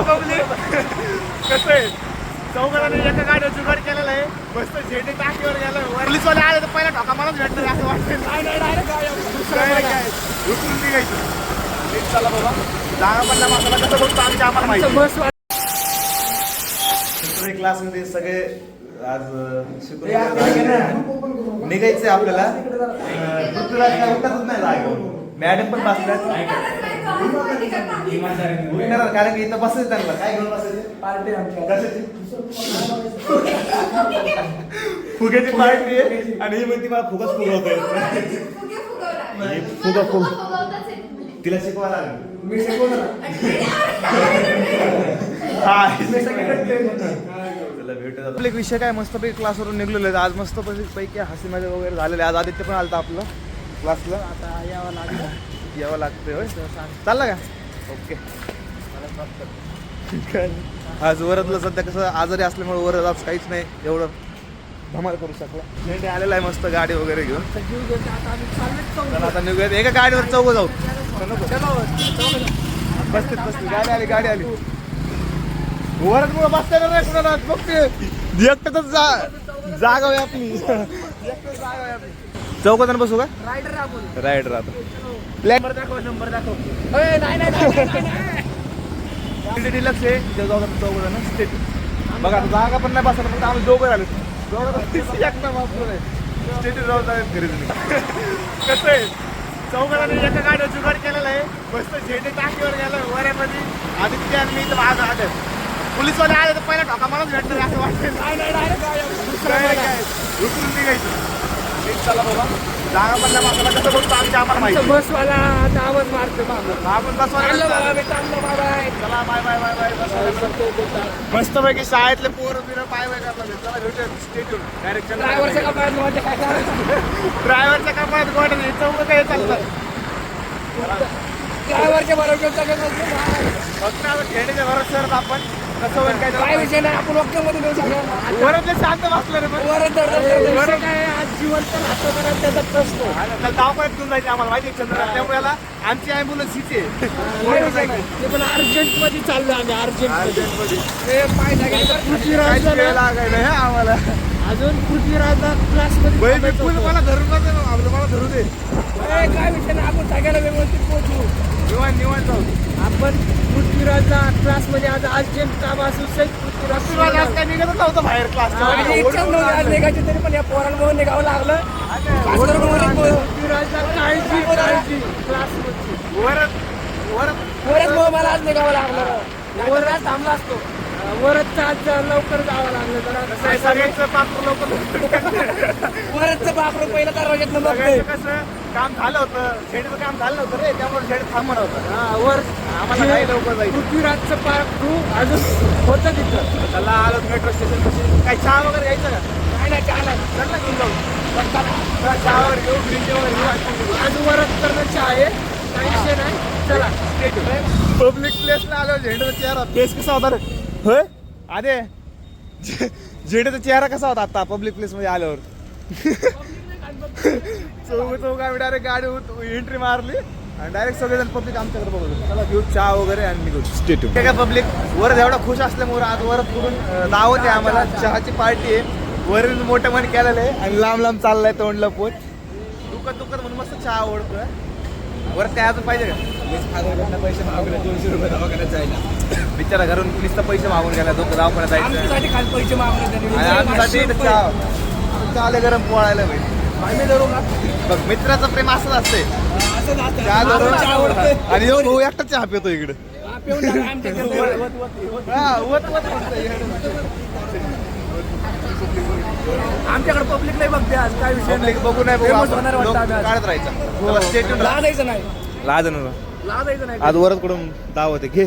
Public कसं आहे चौघांनी एका गाडीवर जुगाड केलेला आहे. मस्त झेंडे टाकीवर गेला. पोलीसवाले आले तर पहिला ठोका मलाच भेटणार असं वाटतं. उठून निघायचं. चला बाबा जागा पडला माणसाला कसं बघतो आमच्या आम्हाला माहिती. क्लासमध्ये सगळे आज शिकून निघायचंय आपल्याला. नाही जागा. मॅडम पण बसल्यात कारण की इथं बसायचं त्यांना काय घेऊन बसायचे फुग्याची पार्टी आहे आणि ही म्हणते मला फुगाच फुगवत आहे. फुगा तिला शिकवायला लागेल. मी शिकवलं एक विषय काय मस्तपैकी क्लासवरून निघलेलो आहे आज. मस्तपैकी हसी मजा वगैरे झालेले. आज आदित्य पण आलता आपलं क्लासला. आता यावं लागतंय होय चाललं का. ओके आज वरदला सध्या कसं आजारी असल्यामुळे वरद आज काहीच नाही एवढं धमाल करू शकला. झेंडे आलेला आहे मस्त गाडी वगैरे घेऊन. आता निघूया एका गाडीवर चौघ जाऊ. बसते गाडी आली वरद मुळे बसता नाही कुणाला बघते एकटच जागा आहे आपली. चौघ जण बसू का रायडर आता नंबर दाखव डिलक्स आहे चौघ जण स्टेट बघा जागा पण नाही बसायला फक्त आम्ही दोघं आलो. स्टेट जाऊ घरी कसं आहे चौघांनी एका गाडीवर जुगाड केलेला आहे. मस्त झेंडे टाकीवर गेला वऱ्यामध्ये आदित्य आणि मी तर माझं आलं. पोलीसवाले आले तर पहिला ठोका मलाच भेटणार असं वाटतं. उठून निघायचं. चला बाबा जागा पडल्या माणसाला कसं बघतो आमच्या आम्हाला माहिती. बसवाला आवाज मारतो आपण बसवायला चला बाय बाय बाय बाय. मस्तपैकी शाळेतले पोरं बिरं पाय बाय करतात. चला भेटूया स्टेटून डायरेक्ट ड्रायव्हरच्या कपाळात गोट नाही चौघ काय चालतं. ड्रायव्हरच्या बरोबर फक्त खेळण्याच्या भरोश्यावर आपण कसं होईल काय विषय नाही. आपण वक्त्यामध्ये देऊ शकतो. वरदले शांत बसलं रे पण वरद काय आज जिवंत राहतो त्याचा प्रश्न धावपळत घेऊन जायचे आम्हाला माहिती चंद्र. त्यामुळे आमची ॲम्ब्युलन्स हिचे ते पण अर्जंट मध्ये चाललो आम्ही. लागायला आम्हाला अजून पृथ्वीराजला क्लासमध्ये मला धरून मला धरू दे. काय विषय नाही. आपण सगळ्याला व्यवस्थित पोहोचू. निवांत जाऊ. आपण पृथ्वीराजला क्लासमध्ये आज अर्जंट काम असू पृथ्वीराज आज काय निघतच नव्हतं बाहेर क्लास. निघायची तरी पण या पोरांमुळे निघावं लागलं. पृथ्वीराजला काळजी क्लासमध्ये वरच मला आज निघावं लागलं. वरच थांबला असतो. वरच आज लवकर जावं लागलं. जरा सगळ्यांचं पात्र लवकर वरचं बापरं पहिलं दरवाज्यात कसं काम झालं होतं. शेडचं काम झालं नव्हतं रे त्यामुळे शेड थांबण होतं. वर आम्हाला काही लवकर जायचं. पृथ्वीराजचं पार्क अजून होतं तिथं. त्याला आलो मेट्रो स्टेशन काही चहा वगैरे घ्यायचं का. नाही चहा नाही. चला घेऊन जाऊ. चहा वगैरे घेऊ ब्रिंज वगैरे घेऊ. आज वरच करणं चहा आहे. काही विषय नाही. चला पब्लिक प्लेसला आलो. झेंड्याचा चेहरा फेस कसा होता रे होय अरे झेंड्याचा चेहरा कसा होता आता पब्लिक प्लेस मध्ये आल्यावर. चौघ आम्ही डायरेक्ट गाडी एंट्री मारली आणि डायरेक्ट सगळेजण पब्लिक आमच्याकडे बघतो. चला घेऊ चहा वगैरे आणि निघू स्टेट. काय पब्लिक वरच एवढा खुश असल्यामुळे आज वरच पुढून दावत आहे आम्हाला. चहाची पार्टी आहे. वरील मोठं मन केलेलं आहे आणि लांब लांब चाललाय तोंडला पोच दुखत म्हणून मस्त चहा आवडतोय. वरत काय अजून पाहिजे का. पैसे मागले 200 रुपये दवाखान्यात जायला. बिचारा घरून नुसतं पैसे मागून गेला. दवाखान्यात जायचं पैसे मागले चाले गरम पोळायला पाहिजे. बघ मित्राचं प्रेम असंच असते. आणि यो भाऊ एकटा चहा पितो इकडे. आमच्याकडे पब्लिक नाही बघते आज. काय विषय बघू नाही काढत राहायचा. लाजायचं नाही. लाजायचं नाही. आज वरच कडून दावत घे.